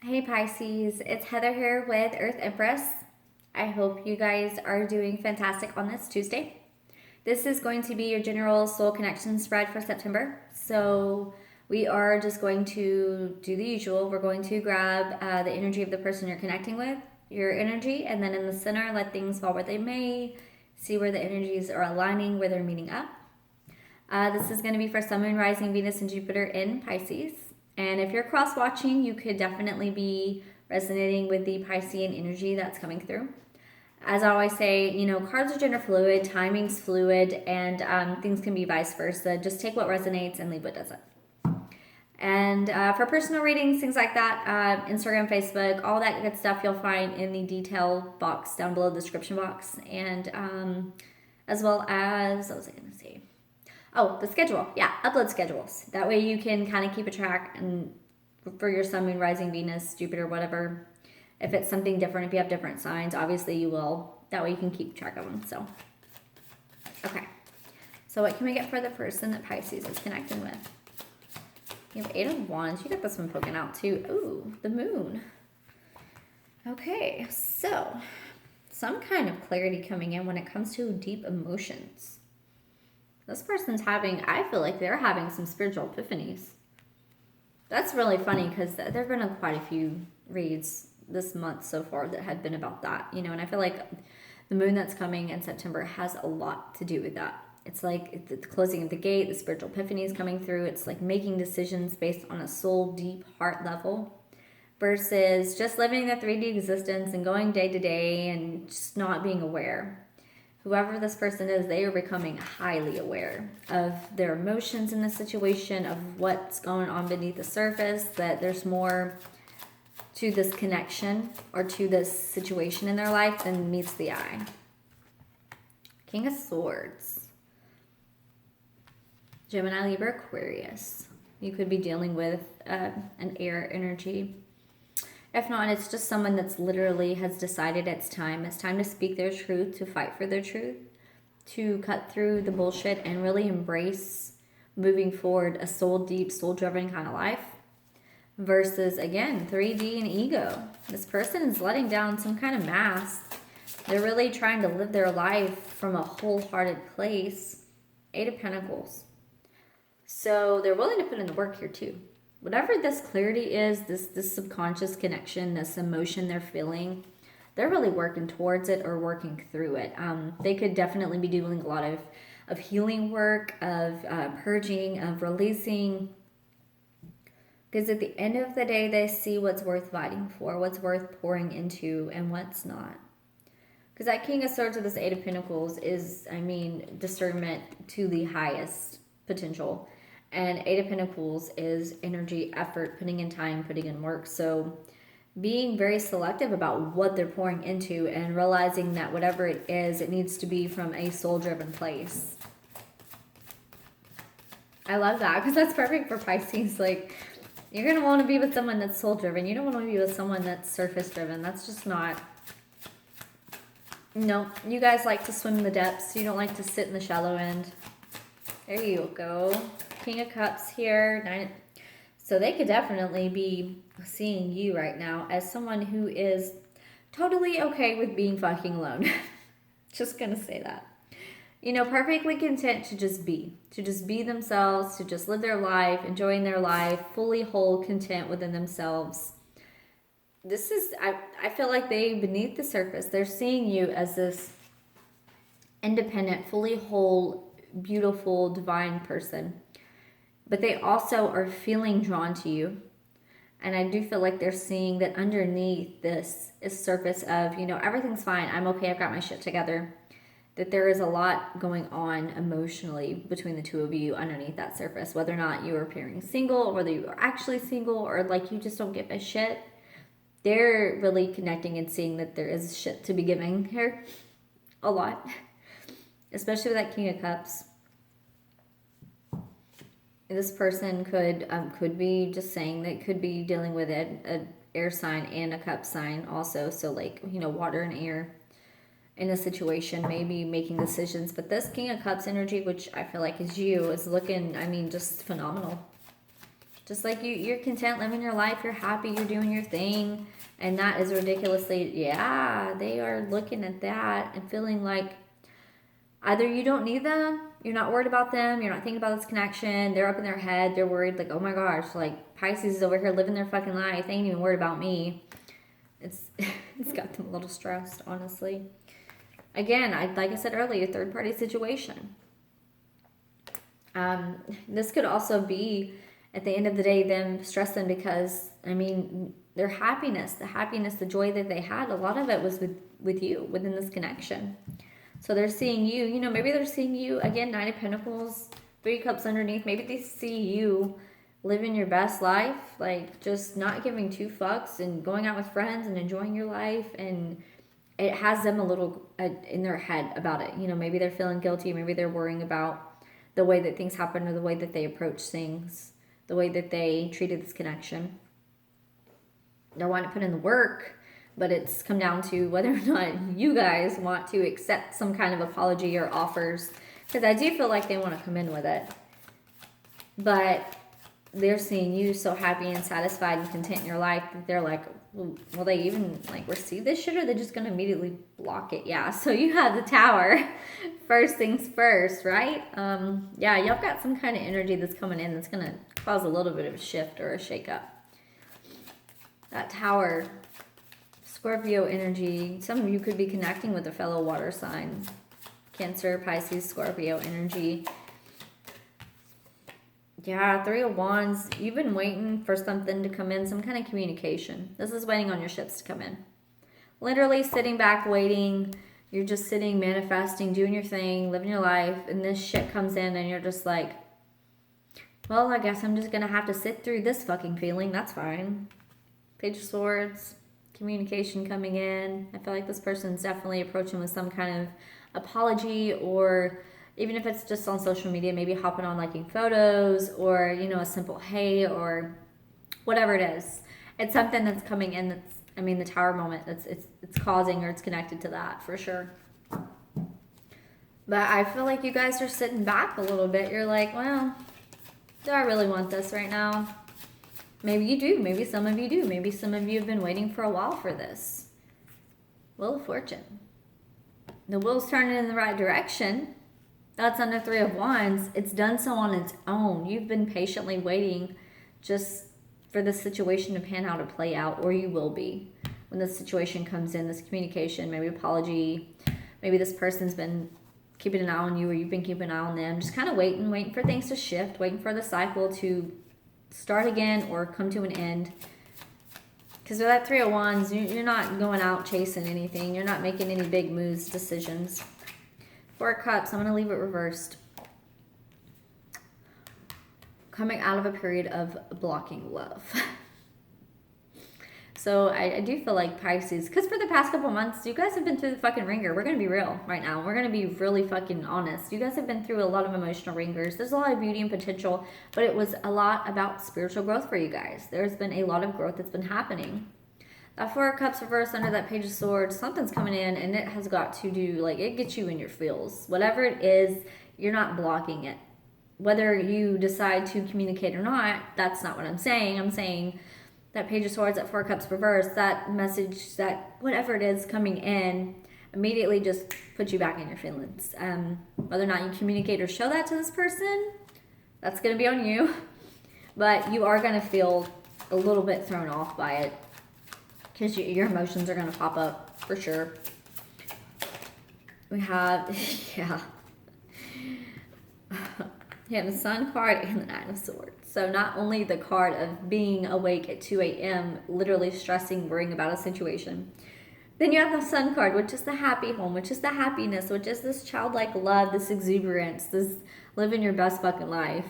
Hey Pisces, it's Heather here with Earth Empress. I hope you guys are doing fantastic on this Tuesday. This is going to be your general soul connection spread for September. So we are just going to do the usual. We're going to grab the energy of the person you're connecting with, your energy, and then in the center, let things fall where they may. See where the energies are aligning, where they're meeting up. This is going to be for Sun, Moon, Rising, Venus, and Jupiter in Pisces. And if you're cross-watching, you could definitely be resonating with the Piscean energy that's coming through. As I always say, cards are gender fluid, timing's fluid, and things can be vice versa. Just take what resonates and leave what doesn't. And for personal readings, things like that, Instagram, Facebook, all that good stuff you'll find in the detail box down below the description box. And as well as, what was I going to say? Oh, the schedule. Yeah, upload schedules. That way you can kind of keep a track and for your Sun, Moon, Rising, Venus, Jupiter, whatever. If it's something different, if you have different signs, obviously you will. That way you can keep track of them. So, okay. So what can we get for the person that Pisces is connecting with? You have 8 of Wands. You got this one poking out too. Ooh, the Moon. Okay, so some kind of clarity coming in when it comes to deep emotions. This person's I feel like they're having some spiritual epiphanies. That's really funny because there have been quite a few reads this month so far that had been about that, and I feel like the moon that's coming in September has a lot to do with that. It's like the closing of the gate, the spiritual epiphanies coming through. It's like making decisions based on a soul deep heart level versus just living the 3D existence and going day to day and just not being aware. Whoever this person is, they are becoming highly aware of their emotions in the situation, of what's going on beneath the surface, that there's more to this connection or to this situation in their life than meets the eye. King of Swords. Gemini, Libra, Aquarius. You could be dealing with an air energy. If not, it's just someone that's literally has decided it's time. It's time to speak their truth, to fight for their truth, to cut through the bullshit and really embrace moving forward a soul-deep, soul-driven kind of life. Versus, again, 3D and ego. This person is letting down some kind of mask. They're really trying to live their life from a wholehearted place. 8 of Pentacles. So they're willing to put in the work here too. Whatever this clarity is, this subconscious connection, this emotion they're feeling, they're really working towards it or working through it. They could definitely be doing a lot of healing work, of purging, of releasing. Because at the end of the day, they see what's worth fighting for, what's worth pouring into, and what's not. Because that King of Swords with this 8 of Pentacles is, discernment to the highest potential. And 8 of Pentacles is energy, effort, putting in time, putting in work. So being very selective about what they're pouring into and realizing that whatever it is, it needs to be from a soul-driven place. I love that because that's perfect for Pisces. Like, you're going to want to be with someone that's soul-driven. You don't want to be with someone that's surface-driven. That's just not... No, you guys like to swim in the depths. You don't like to sit in the shallow end. There you go. King of Cups here. So they could definitely be seeing you right now as someone who is totally okay with being fucking alone. Just gonna say that. Perfectly content to just be themselves, to just live their life, enjoying their life, fully whole, content within themselves. This is, I feel like beneath the surface, they're seeing you as this independent, fully whole, beautiful, divine person. But they also are feeling drawn to you. And I do feel like they're seeing that underneath this is surface of, everything's fine. I'm okay. I've got my shit together. That there is a lot going on emotionally between the two of you underneath that surface. Whether or not you are appearing single, or whether you are actually single, or like you just don't give a shit. They're really connecting and seeing that there is shit to be giving here. A lot. Especially with that King of Cups. This person could be just saying they could be dealing with an air sign and a cup sign also. So like, water and air in a situation, maybe making decisions. But this King of Cups energy, which I feel like is you, is looking, just phenomenal. Just like you're content living your life, you're happy, you're doing your thing. And that is ridiculously, yeah, they are looking at that and feeling like either you don't need them, you're not worried about them, you're not thinking about this connection, they're up in their head, they're worried, like, oh my gosh, like, Pisces is over here living their fucking life, they ain't even worried about me. It's got them a little stressed, honestly. Again, like I said earlier, third party situation. This could also be, at the end of the day, them stressing because, I mean, their happiness, the joy that they had, a lot of it was with you, within this connection. So they're seeing you, you know, maybe they're seeing you, again, Nine of Pentacles, Three Cups underneath. Maybe they see you living your best life, like just not giving two fucks and going out with friends and enjoying your life. And it has them a little in their head about it. You know, maybe they're feeling guilty. Maybe they're worrying about the way that things happen or the way that they approach things, the way that they treated this connection. They're wanting to put in the work, but it's come down to whether or not you guys want to accept some kind of apology or offers. Because I do feel like they want to come in with it. But they're seeing you so happy and satisfied and content in your life that they're like, well, will they even like receive this shit, or they're just going to immediately block it? Yeah, so you have the Tower. First things first, right? Yeah, y'all got some kind of energy that's coming in that's going to cause a little bit of a shift or a shakeup. That Tower, Scorpio energy. Some of you could be connecting with a fellow water sign. Cancer, Pisces, Scorpio energy. Yeah, Three of Wands. You've been waiting for something to come in, some kind of communication. This is waiting on your ships to come in. Literally sitting back, waiting. You're just sitting, manifesting, doing your thing, living your life. And this shit comes in and you're just like, well, I guess I'm just going to have to sit through this fucking feeling. That's fine. Page of Swords. Communication coming in. I feel like this person's definitely approaching with some kind of apology, or even if it's just on social media, maybe hopping on liking photos, or, you know, a simple hey, or whatever it is. It's something that's coming in that's, I mean, the Tower moment, it's causing, or it's connected to that for sure. But I feel like you guys are sitting back a little bit. You're like, well, do I really want this right now? Maybe you do. Maybe some of you do. Maybe some of you have been waiting for a while for this. Wheel of Fortune. The wheel's turning in the right direction. That's under Three of Wands. It's done so on its own. You've been patiently waiting just for this situation to pan out or play out, or you will be. When this situation comes in, this communication, maybe apology, maybe this person's been keeping an eye on you, or you've been keeping an eye on them. Just kind of waiting for things to shift, waiting for the cycle to start again or come to an end. Because with that Three of Wands, you're not going out chasing anything. You're not making any big moves, decisions. Four of Cups, I'm going to leave it reversed. Coming out of a period of blocking love. So I do feel like Pisces, because for the past couple months, you guys have been through the fucking ringer. We're going to be real right now. We're going to be really fucking honest. You guys have been through a lot of emotional ringers. There's a lot of beauty and potential, but it was a lot about spiritual growth for you guys. There's been a lot of growth that's been happening. That Four of Cups reversed under that Page of Swords, something's coming in, and it has got to do, like, it gets you in your feels. Whatever it is, you're not blocking it. Whether you decide to communicate or not, that's not what I'm saying. I'm saying that Page of Swords, that Four of Cups reversed, that message, that whatever it is coming in, immediately just puts you back in your feelings. Whether or not you communicate or show that to this person, that's going to be on you. But you are going to feel a little bit thrown off by it, because your emotions are going to pop up for sure. We have, yeah. You have the Sun card and the Nine of Swords. So not only the card of being awake at 2 a.m., literally stressing, worrying about a situation. Then you have the Sun card, which is the happy home, which is the happiness, which is this childlike love, this exuberance, this living your best fucking life.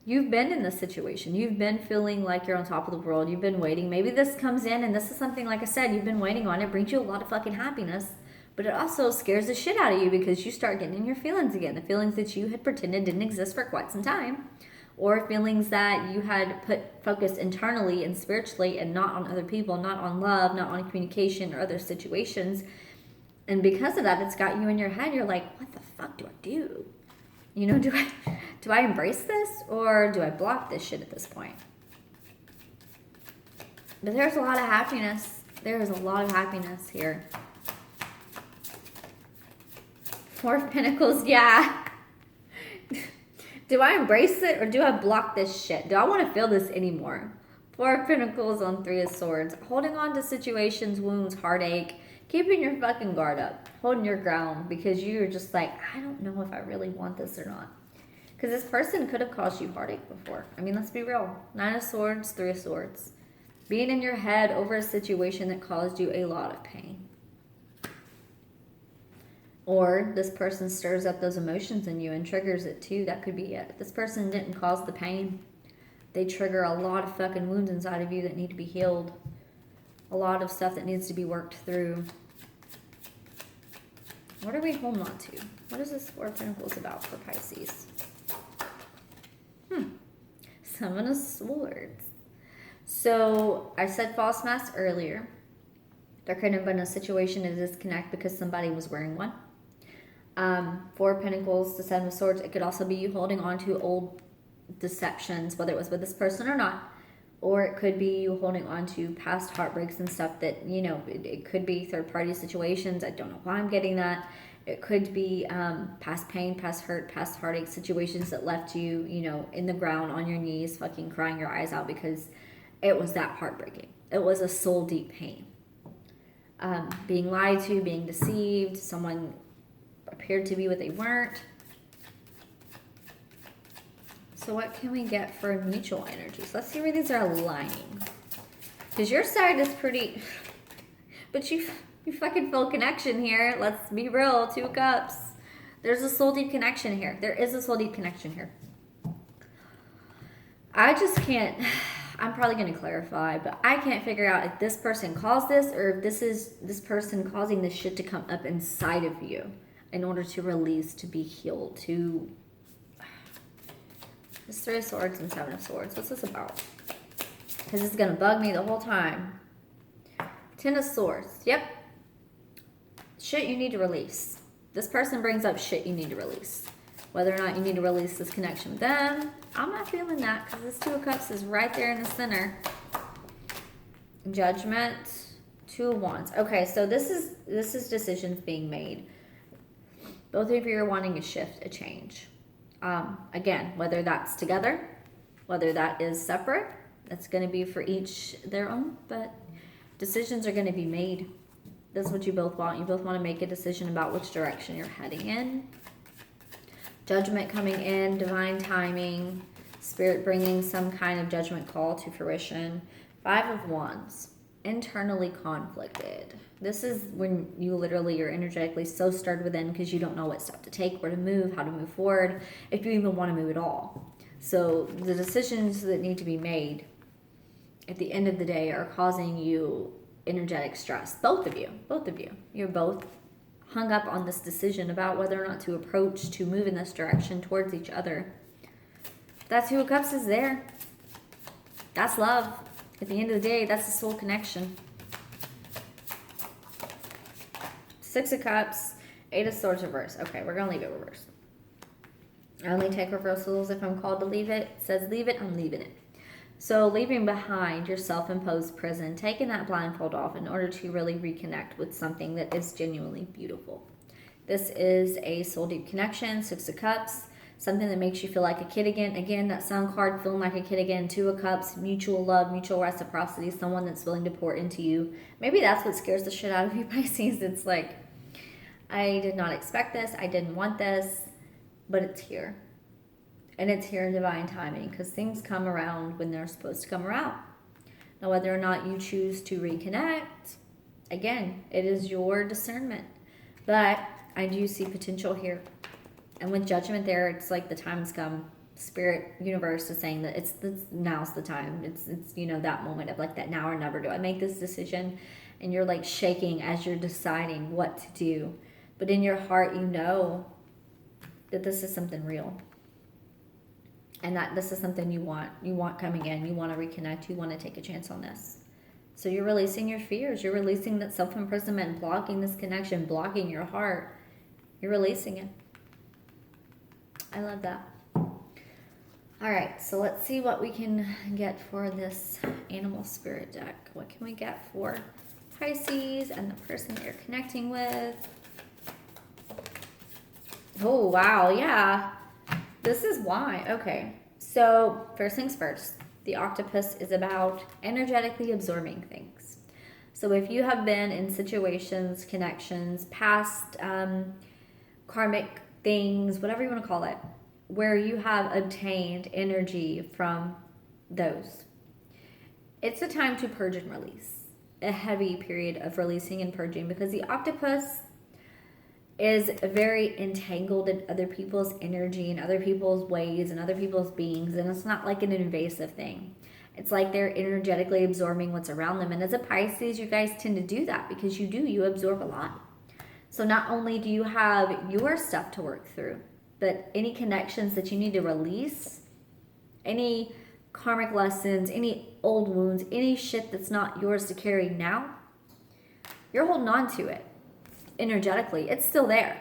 You've been in this situation. You've been feeling like you're on top of the world. You've been waiting. Maybe this comes in, and this is something, like I said, you've been waiting on. It brings you a lot of fucking happiness. But it also scares the shit out of you, because you start getting in your feelings again. The feelings that you had pretended didn't exist for quite some time. Or feelings that you had put focus internally and spiritually and not on other people, not on love, not on communication or other situations. And because of that, it's got you in your head. You're like, what the fuck do I do? You know, do Do I embrace this or do I block this shit at this point? But there's a lot of happiness. There's a lot of happiness here. Four of Pentacles, yeah. Do I embrace it or do I block this shit? Do I want to feel this anymore? Four of Pentacles on Three of Swords. Holding on to situations, wounds, heartache. Keeping your fucking guard up. Holding your ground because you're just like, I don't know if I really want this or not. Because this person could have caused you heartache before. I mean, let's be real. Nine of Swords, Three of Swords. Being in your head over a situation that caused you a lot of pain. Or this person stirs up those emotions in you and triggers it too. That could be it. This person didn't cause the pain. They trigger a lot of fucking wounds inside of you that need to be healed. A lot of stuff that needs to be worked through. What are we holding on to? What is this Four of Pentacles about for Pisces? Seven of Swords. So I said false mask earlier. There could have been a situation of disconnect because somebody was wearing one. Four of Pentacles, the Seven of Swords. It could also be you holding on to old deceptions, whether it was with this person or not. Or it could be you holding on to past heartbreaks and stuff that, you know, it could be third-party situations. I don't know why I'm getting that. It could be past pain, past hurt, past heartache situations that left you, you know, in the ground on your knees, fucking crying your eyes out because it was that heartbreaking. It was a soul-deep pain. Being lied to, being deceived, someone appeared to be what they weren't. So what can we get for mutual energies? Let's see where these are aligning. Because your side is pretty... But you fucking feel connection here. Let's be real. Two of Cups. There's a soul deep connection here. There is a soul deep connection here. I just can't... I'm probably going to clarify, but I can't figure out if this person caused this or if this is this person causing this shit to come up inside of you in order to release, to be healed, to... This Three of Swords and Seven of Swords. What's this about? Because it's going to bug me the whole time. Ten of Swords. Yep. Shit you need to release. This person brings up shit you need to release. Whether or not you need to release this connection with them, I'm not feeling that because this Two of Cups is right there in the center. Judgment. Two of Wands. Okay, so this is decisions being made. Both of you are wanting a shift, a change. Again, whether that's together, whether that is separate, that's going to be for each their own, but decisions are going to be made. This is what you both want. You both want to make a decision about which direction you're heading in. Judgment coming in, divine timing, spirit bringing some kind of judgment call to fruition. Five of Wands, internally conflicted. This is when you literally are energetically so stirred within because you don't know what step to take, where to move, how to move forward, if you even want to move at all. So the decisions that need to be made at the end of the day are causing you energetic stress. Both of you. You're both hung up on this decision about whether or not to approach, to move in this direction towards each other. That Two of Cups is there. That's love. At the end of the day, that's the soul connection. Six of Cups, Eight of Swords reverse. Okay, we're going to leave it reverse. I only take reversals if I'm called to leave it. It says leave it, I'm leaving it. So leaving behind your self-imposed prison, taking that blindfold off in order to really reconnect with something that is genuinely beautiful. This is a soul deep connection, Six of Cups, something that makes you feel like a kid again. Again, that sound card, feeling like a kid again. Two of Cups, mutual love, mutual reciprocity, someone that's willing to pour into you. Maybe that's what scares the shit out of you, Pisces. It's like, I did not expect this. I didn't want this, but it's here. And it's here in divine timing because things come around when they're supposed to come around. Now, whether or not you choose to reconnect, again, it is your discernment. But I do see potential here. And with judgment there, it's like the time has come. Spirit, universe is saying that it's now's the time. It's you know, that moment of like that now or never. Do I make this decision? And you're like shaking as you're deciding what to do. But in your heart, you know that this is something real. And that this is something you want coming in. You want to reconnect. You want to take a chance on this. So you're releasing your fears. You're releasing that self-imprisonment, blocking this connection, blocking your heart. You're releasing it. I love that. All right, so let's see what we can get for this animal spirit deck. What can we get for Pisces and the person that you're connecting with? Oh, wow, yeah. This is why. Okay, so first things first, the octopus is about energetically absorbing things. So if you have been in situations, connections, past karmic things, whatever you want to call it, where you have obtained energy from those, it's a time to purge and release. A heavy period of releasing and purging, because the octopus is very entangled in other people's energy and other people's ways and other people's beings, and it's not like an invasive thing. It's like they're energetically absorbing what's around them. And as a Pisces, you guys tend to do that because you absorb a lot. So not only do you have your stuff to work through, but any connections that you need to release, any karmic lessons, any old wounds, any shit that's not yours to carry now, you're holding on to it energetically. It's still there.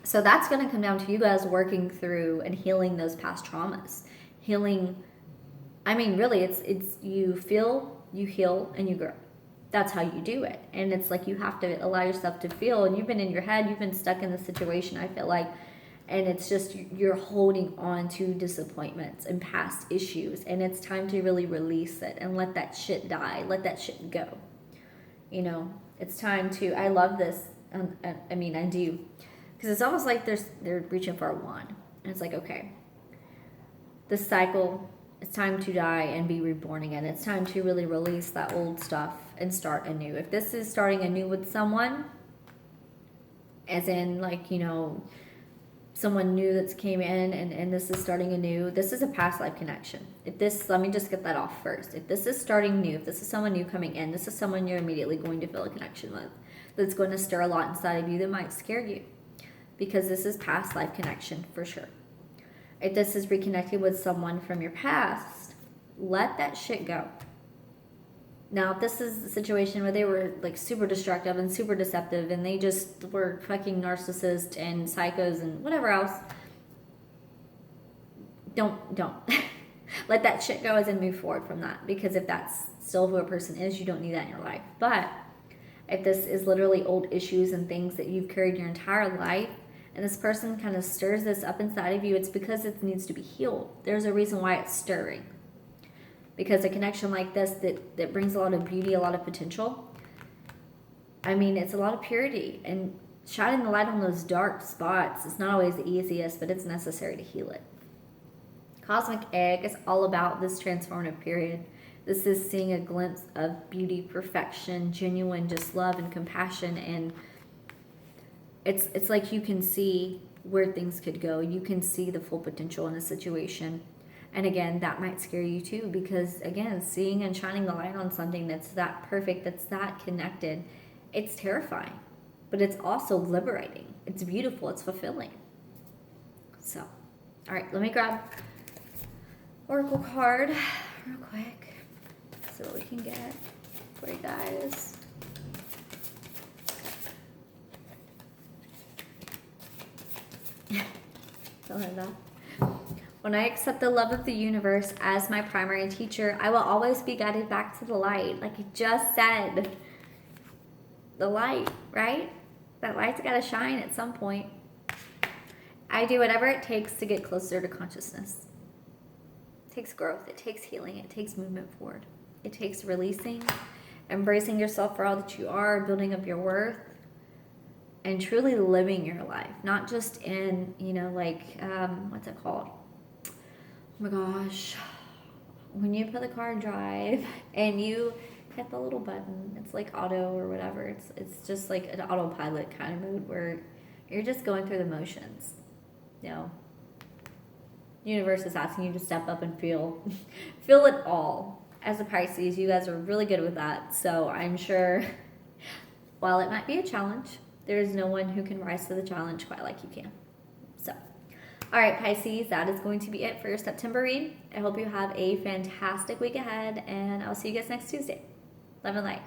So that's going to come down to you guys working through and healing those past traumas. Healing, I mean, really, it's you feel, you heal, and you grow. That's how you do it. And it's like you have to allow yourself to feel. And you've been in your head, you've been stuck in the situation, I feel like. And it's just you're holding on to disappointments and past issues. And it's time to really release it and let that shit die. Let that shit go. You know, it's time to, I love this. I mean, I do. Because it's almost like they're reaching for a wand. And it's like, okay, this cycle, it's time to die and be reborn again. It's time to really release that old stuff and start anew. If this is starting anew with someone, as in like, you know, someone new that's came in and this is starting anew, this is a past life connection. If this, let me just get that off first. If this is starting new, if this is someone new coming in, this is someone you're immediately going to feel a connection with. That's going to stir a lot inside of you that might scare you. Because this is past life connection for sure. If this is reconnected with someone from your past, let that shit go. Now, if this is the situation where they were like super destructive and super deceptive and they just were fucking narcissists and psychos and whatever else, don't. Let that shit go as in move forward from that. Because if that's still who a person is, you don't need that in your life. But if this is literally old issues and things that you've carried your entire life, and this person kind of stirs this up inside of you, it's because it needs to be healed. There's a reason why it's stirring. Because a connection like this that brings a lot of beauty, a lot of potential, I mean, it's a lot of purity. And shining the light on those dark spots is not always the easiest, but it's necessary to heal it. Cosmic Egg is all about this transformative period. This is seeing a glimpse of beauty, perfection, genuine just love and compassion. And it's like you can see where things could go. You can see the full potential in a situation. And again, that might scare you too, because again, seeing and shining the light on something that's that perfect, that's that connected, it's terrifying, but it's also liberating. It's beautiful. It's fulfilling. So, all right, let me grab Oracle card real quick. See what we can get for you guys. Don't have that. When I accept the love of the universe as my primary teacher, I will always be guided back to the light. Like I just said, the light, right? That light's got to shine at some point. I do whatever it takes to get closer to consciousness. It takes growth. It takes healing. It takes movement forward. It takes releasing, embracing yourself for all that you are, building up your worth, and truly living your life. Not just in, you know, like, what's it called? Oh my gosh, when you put the car in drive and you hit the little button, it's like auto or whatever. It's just like an autopilot kind of mode where you're just going through the motions. You know, universe is asking you to step up and feel it all. As a Pisces, you guys are really good with that. So I'm sure while it might be a challenge, there is no one who can rise to the challenge quite like you can. So. All right, Pisces, that is going to be it for your September read. I hope you have a fantastic week ahead, and I'll see you guys next Tuesday. Love and light.